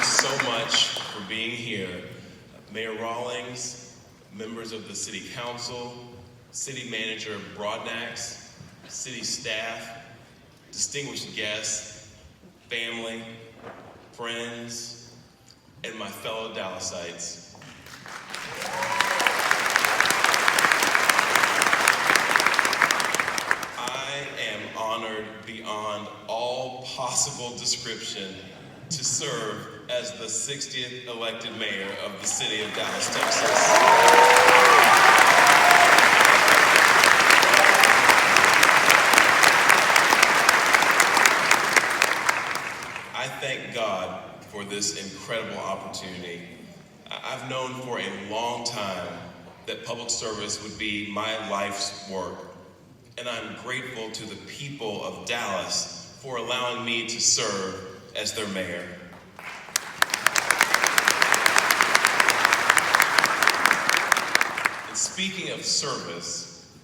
you so much for being here. Mayor Rawlings, members of the City Council, City Manager Broadnax, city staff, distinguished guests, family, friends, and my fellow Dallasites. I am honored beyond all possible description to serve as the 60th elected mayor of the city of Dallas, Texas. I thank God for this incredible opportunity. I've known for a long time that public service would be my life's work, and I'm grateful to the people of Dallas for allowing me to serve as their mayor. And speaking of service,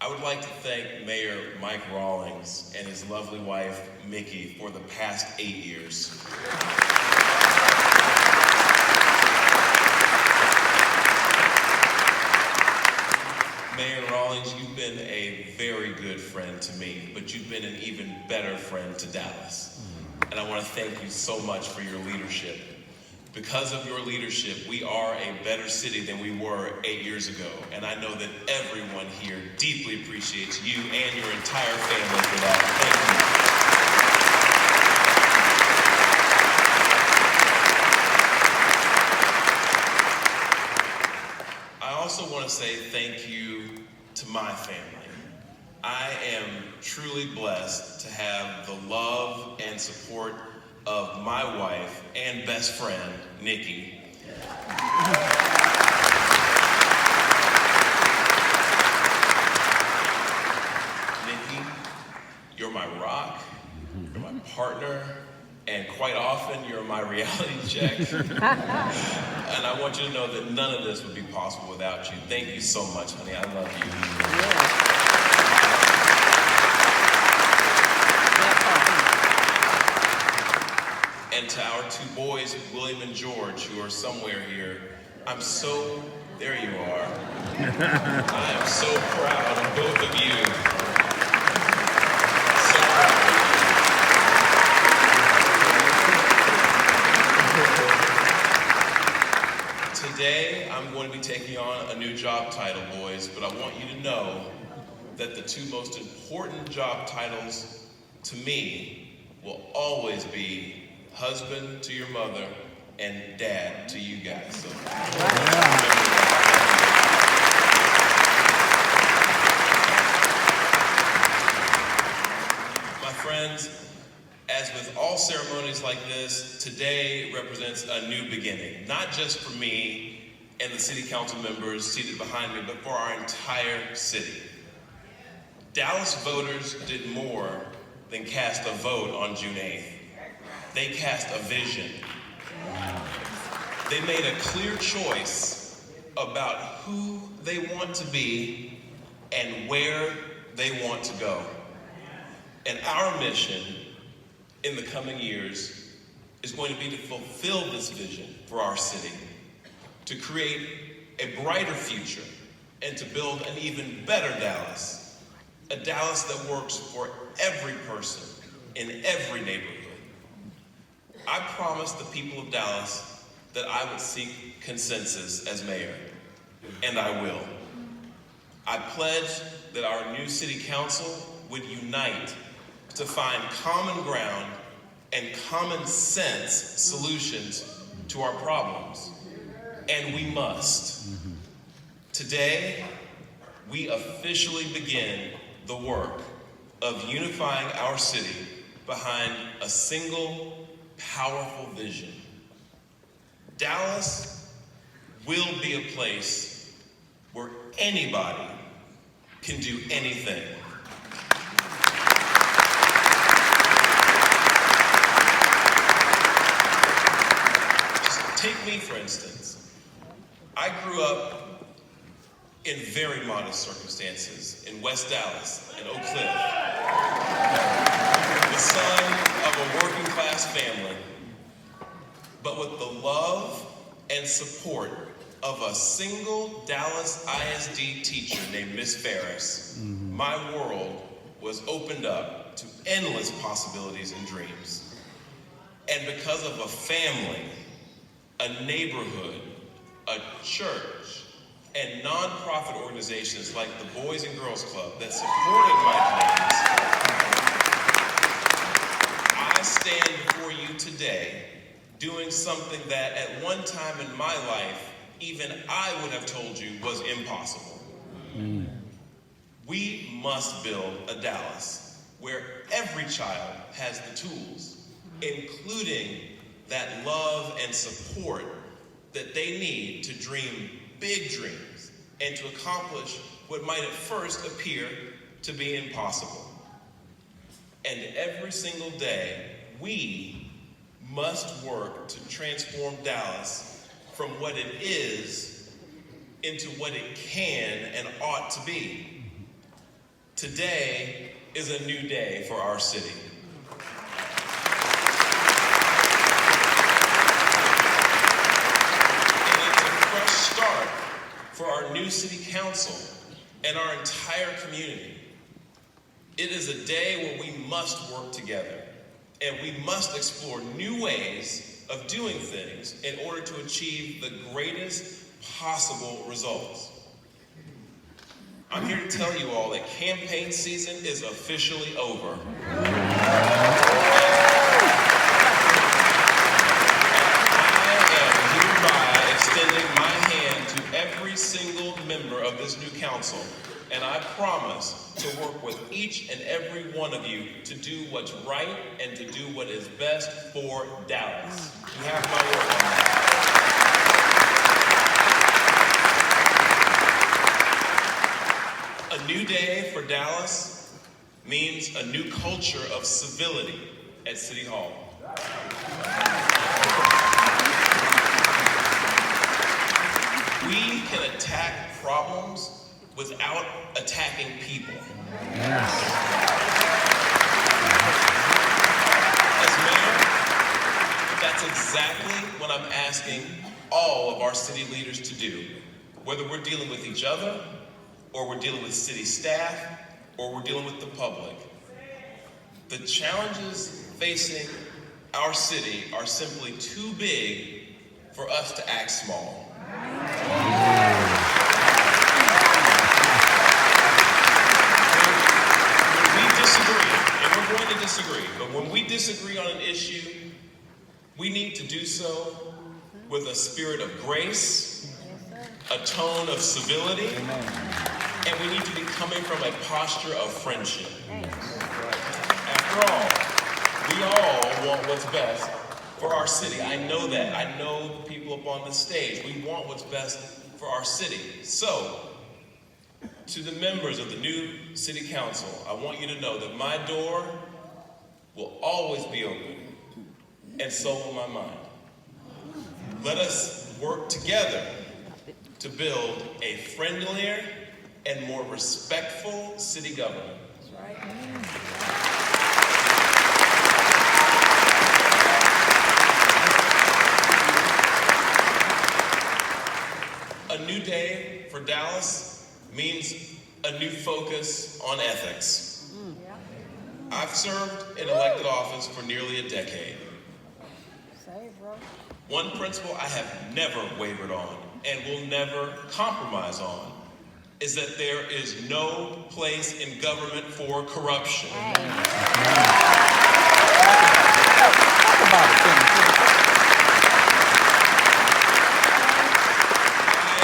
I would like to thank Mayor Mike Rawlings and his lovely wife, Mickey, for the past 8 years. Mayor Rawlings, you've been a very good friend to me, but you've been an even better friend to Dallas. And I want to thank you so much for your leadership. Because of your leadership, we are a better city than we were 8 years ago. And I know that everyone here deeply appreciates you and your entire family for that. Thank you. I also want to say thank you to my family. I am truly blessed to have the love and support of my wife and best friend, Nikki. Nikki, you're my rock, you're my partner, and quite often you're my reality check. And I want you to know that none of this would be possible without you. Thank you so much, honey. I love you. Yeah. And to our two boys, William and George, who are somewhere here, there you are. I am so proud of both of you. So proud of you. Today, I'm going to be taking on a new job title, boys, but I want you to know that the two most important job titles to me will always be husband to your mother and dad to you guys. So, my friends, as with all ceremonies like this, today represents a new beginning, not just for me and the city council members seated behind me, but for our entire city. Dallas voters did more than cast a vote on June 8th. They cast a vision. They made a clear choice about who they want to be and where they want to go. And our mission in the coming years is going to be to fulfill this vision for our city, to create a brighter future, and to build an even better Dallas, a Dallas that works for every person in every neighborhood. I promised the people of Dallas that I would seek consensus as mayor, and I will. I pledge that our new city council would unite to find common ground and common sense solutions to our problems, and we must. Today, we officially begin the work of unifying our city behind a single powerful vision. Dallas will be a place where anybody can do anything. Just take me, for instance. I grew up in very modest circumstances in West Dallas and Oak Cliff. The son of a working class family. with the love and support of a single Dallas ISD teacher named Miss Ferris, my world was opened up to endless possibilities and dreams. And because of a family, a neighborhood, a church, and nonprofit organizations like the Boys and Girls Club that supported my dreams, I stand before you today doing something that at one time in my life, even I would have told you was impossible. We must build a Dallas where every child has the tools, including that love and support that they need to dream big dreams and to accomplish what might at first appear to be impossible. And every single day, we must work to transform Dallas from what it is into what it can and ought to be. Today is a new day for our city. And it's a fresh start for our new city council and our entire community. It is a day where we must work together and we must explore new ways of doing things in order to achieve the greatest possible results. I'm here to tell you all that campaign season is officially over. And I am hereby extending my hand to every single member of this new council, and I promise to work with each and every one of you to do what's right and to do what is best for Dallas. You have my word on that. A new day for Dallas means a new culture of civility at City Hall. We can attack problems without attacking people. As mayor, that's exactly what I'm asking all of our city leaders to do, whether we're dealing with each other, or we're dealing with city staff, or we're dealing with the public. The challenges facing our city are simply too big for us to act small. Disagree, but when we disagree on an issue, we need to do so with a spirit of grace, a tone of civility, and we need to be coming from a posture of friendship. After all, we all want what's best for our city. I know that. I know the people up on the stage. We want what's best for our city. So, to the members of the new city council, I want you to know that my door will always be open, and so will my mind. Let us work together to build a friendlier and more respectful city government. A new day for Dallas means a new focus on ethics. I've served in elected office for nearly a decade. One principle I have never wavered on and will never compromise on is that there is no place in government for corruption. I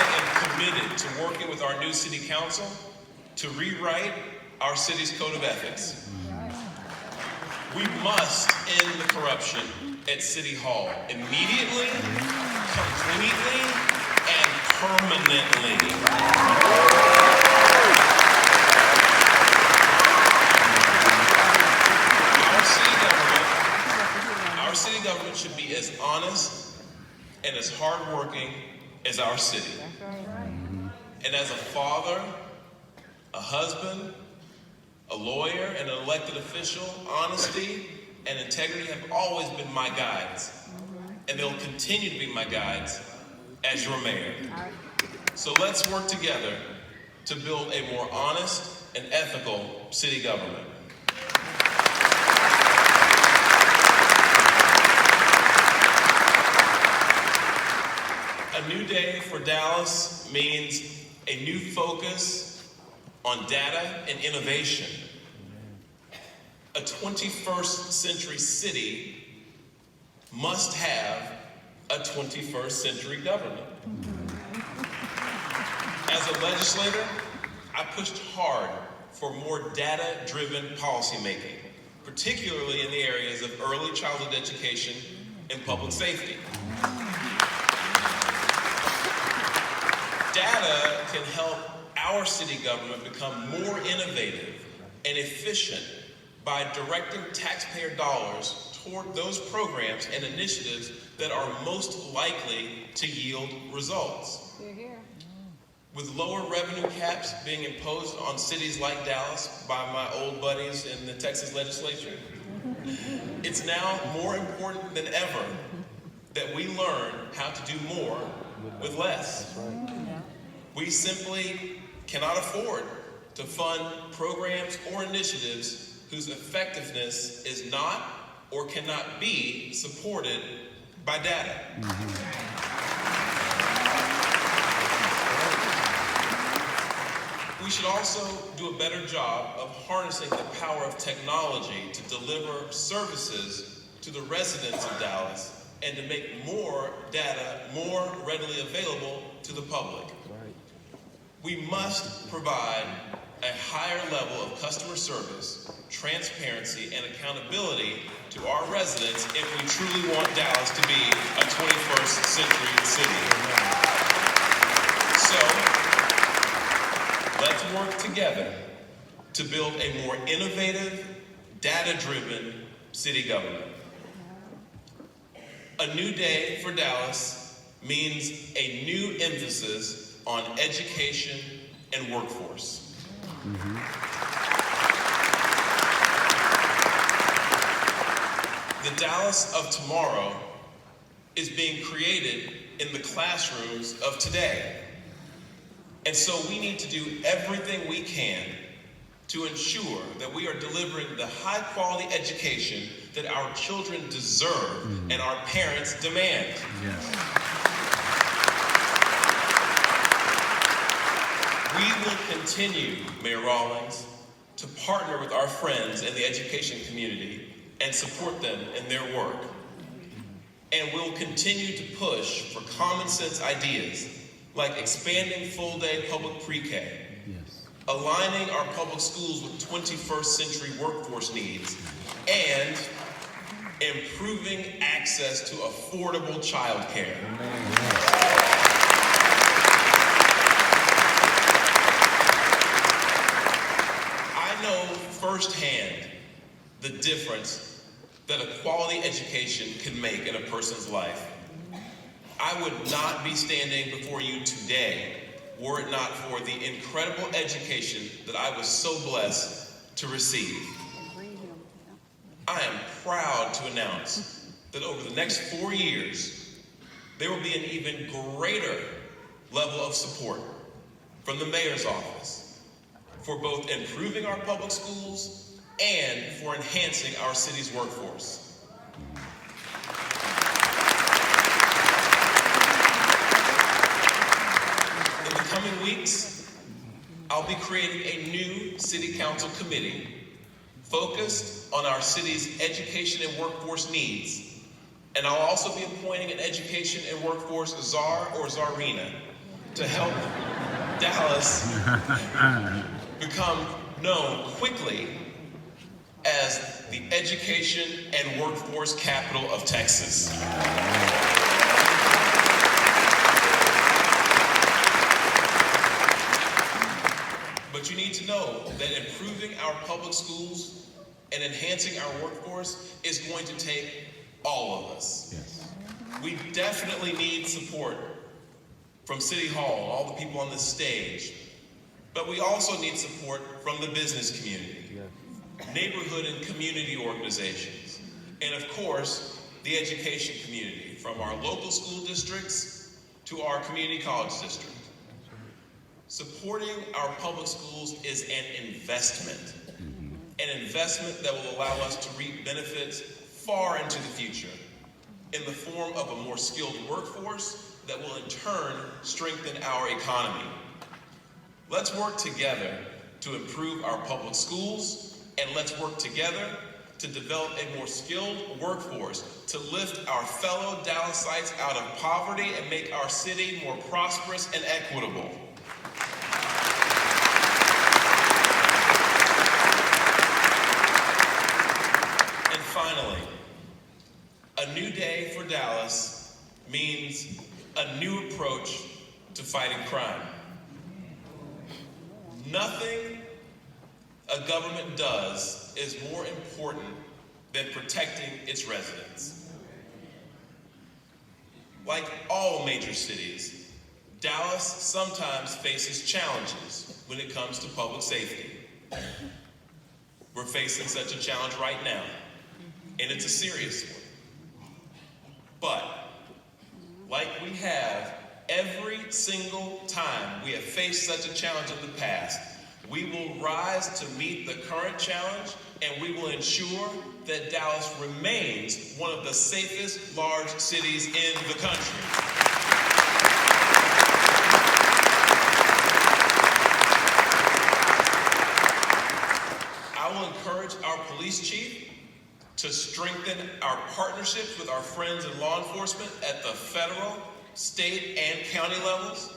am committed to working with our new city council to rewrite our city's code of ethics. We must end the corruption at City Hall immediately, completely, and permanently. Our city government should be as honest and as hardworking as our city. And as a father, a husband, a lawyer, and an elected official, honesty and integrity have always been my guides. and they'll continue to be my guides as your mayor. So let's work together to build a more honest and ethical city government. A new day for Dallas means a new focus on data and innovation. A 21st century city must have a 21st century government. As a legislator, I pushed hard for more data-driven policymaking, particularly in the areas of early childhood education and public safety. Data can help our city government become more innovative and efficient by directing taxpayer dollars toward those programs and initiatives that are most likely to yield results. You're here. With lower revenue caps being imposed on cities like Dallas by my old buddies in the Texas legislature, it's now more important than ever that we learn how to do more with less. We simply cannot afford to fund programs or initiatives whose effectiveness is not or cannot be supported by data. We should also do a better job of harnessing the power of technology to deliver services to the residents of Dallas and to make more data more readily available to the public. We must provide a higher level of customer service, transparency, and accountability to our residents if we truly want Dallas to be a 21st century city. So, let's work together to build a more innovative, data-driven city government. A new day for Dallas means a new emphasis on education and workforce. The Dallas of tomorrow is being created in the classrooms of today. And so we need to do everything we can to ensure that we are delivering the high quality education that our children deserve and our parents demand. We will continue, Mayor Rawlings, to partner with our friends in the education community and support them in their work. And we'll continue to push for common sense ideas like expanding full-day public pre-K, aligning our public schools with 21st century workforce needs, and improving access to affordable childcare. I know firsthand the difference that a quality education can make in a person's life. I would not be standing before you today were it not for the incredible education that I was so blessed to receive. I am proud to announce that over the next 4 years, there will be an even greater level of support from the mayor's office for both improving our public schools and for enhancing our city's workforce. In the coming weeks, I'll be creating a new city council committee focused on our city's education and workforce needs. And I'll also be appointing an education and workforce czar or czarina to help Dallas become known quickly as the education and workforce capital of Texas. But you need to know that improving our public schools and enhancing our workforce is going to take all of us. We definitely need support from City Hall, all the people on this stage, but we also need support from the business community, neighborhood and community organizations, and of course, the education community, from our local school districts to our community college district. Supporting our public schools is an investment that will allow us to reap benefits far into the future in the form of a more skilled workforce that will in turn strengthen our economy. Let's work together to improve our public schools, and let's work together to develop a more skilled workforce to lift our fellow Dallasites out of poverty and make our city more prosperous and equitable. And finally, a new day for Dallas means a new approach to fighting crime. Nothing a government does is more important than protecting its residents. Like all major cities, Dallas sometimes faces challenges when it comes to public safety. We're facing such a challenge right now, and it's a serious one. But, like we have every single time we have faced such a challenge in the past, we will rise to meet the current challenge, and we will ensure that Dallas remains one of the safest large cities in the country. I will encourage our police chief to strengthen our partnerships with our friends in law enforcement at the federal, state, and county levels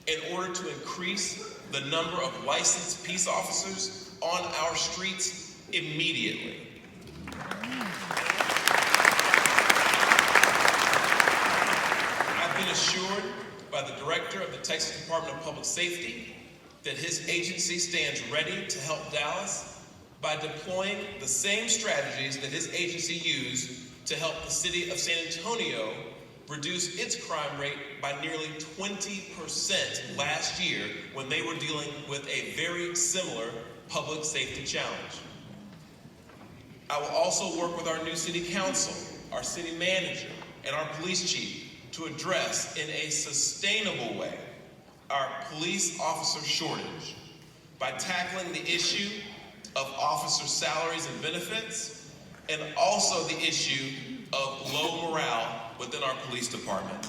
in order to increase the number of licensed peace officers on our streets immediately. I've been assured by the director of the Texas Department of Public Safety that his agency stands ready to help Dallas by deploying the same strategies that his agency used to help the city of San Antonio reduce its crime rate by nearly 20% last year when they were dealing with a very similar public safety challenge. I will also work with our new city council, our city manager, and our police chief to address in a sustainable way our police officer shortage by tackling the issue of officer salaries and benefits, and also the issue of low morale within our police department.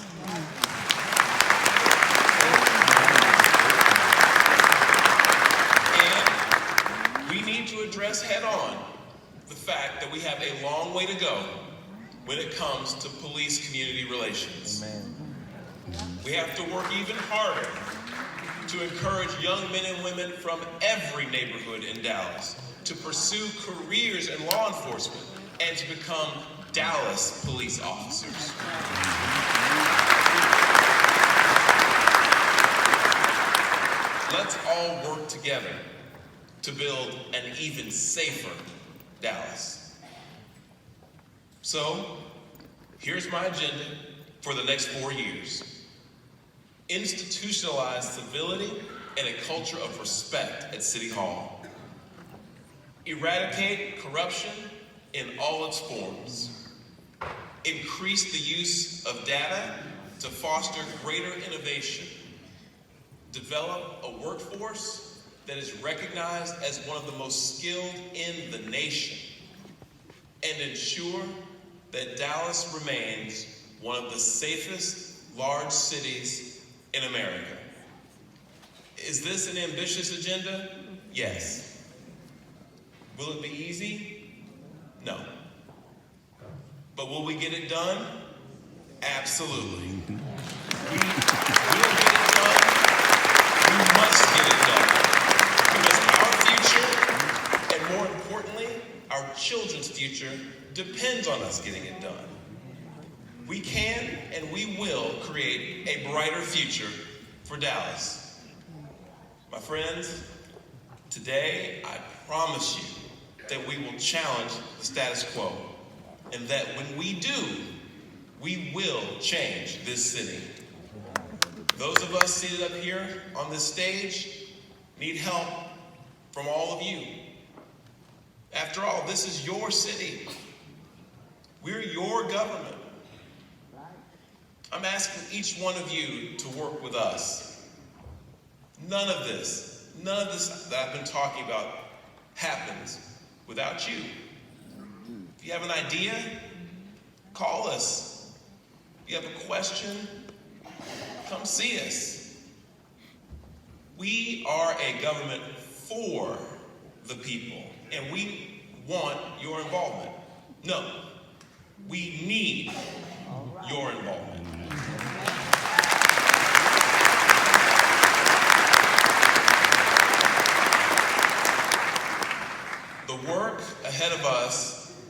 And we need to address head-on the fact that we have a long way to go when it comes to police-community relations. We have to work even harder to encourage young men and women from every neighborhood in Dallas to pursue careers in law enforcement and to become Dallas police officers. Let's all work together to build an even safer Dallas. So, here's my agenda for the next 4 years. Institutionalize civility and a culture of respect at City Hall. Eradicate corruption in all its forms. Increase the use of data to foster greater innovation. Develop a workforce that is recognized as one of the most skilled in the nation. And ensure that Dallas remains one of the safest large cities in America. Is this an ambitious agenda? Yes. Will it be easy? No. But will we get it done? Absolutely. We will get it done. We must get it done. Because our future, and more importantly, our children's future, depends on us getting it done. We can and we will create a brighter future for Dallas. My friends, today I promise you that we will challenge the status quo, and that when we do, we will change this city. Those of us seated up here on this stage need help from all of you. After all, this is your city. We're your government. I'm asking each one of you to work with us. None of this that I've been talking about happens without you. If you have an idea, call us. If you have a question, come see us. We are a government for the people, and we want your involvement. No, we need your involvement. The work ahead of us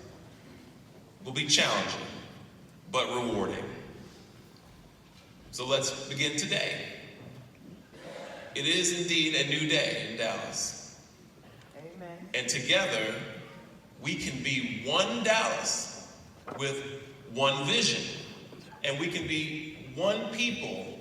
will be challenging, but rewarding. So let's begin today. It is indeed a new day in Dallas. Amen. And together, we can be one Dallas with one vision. And we can be one people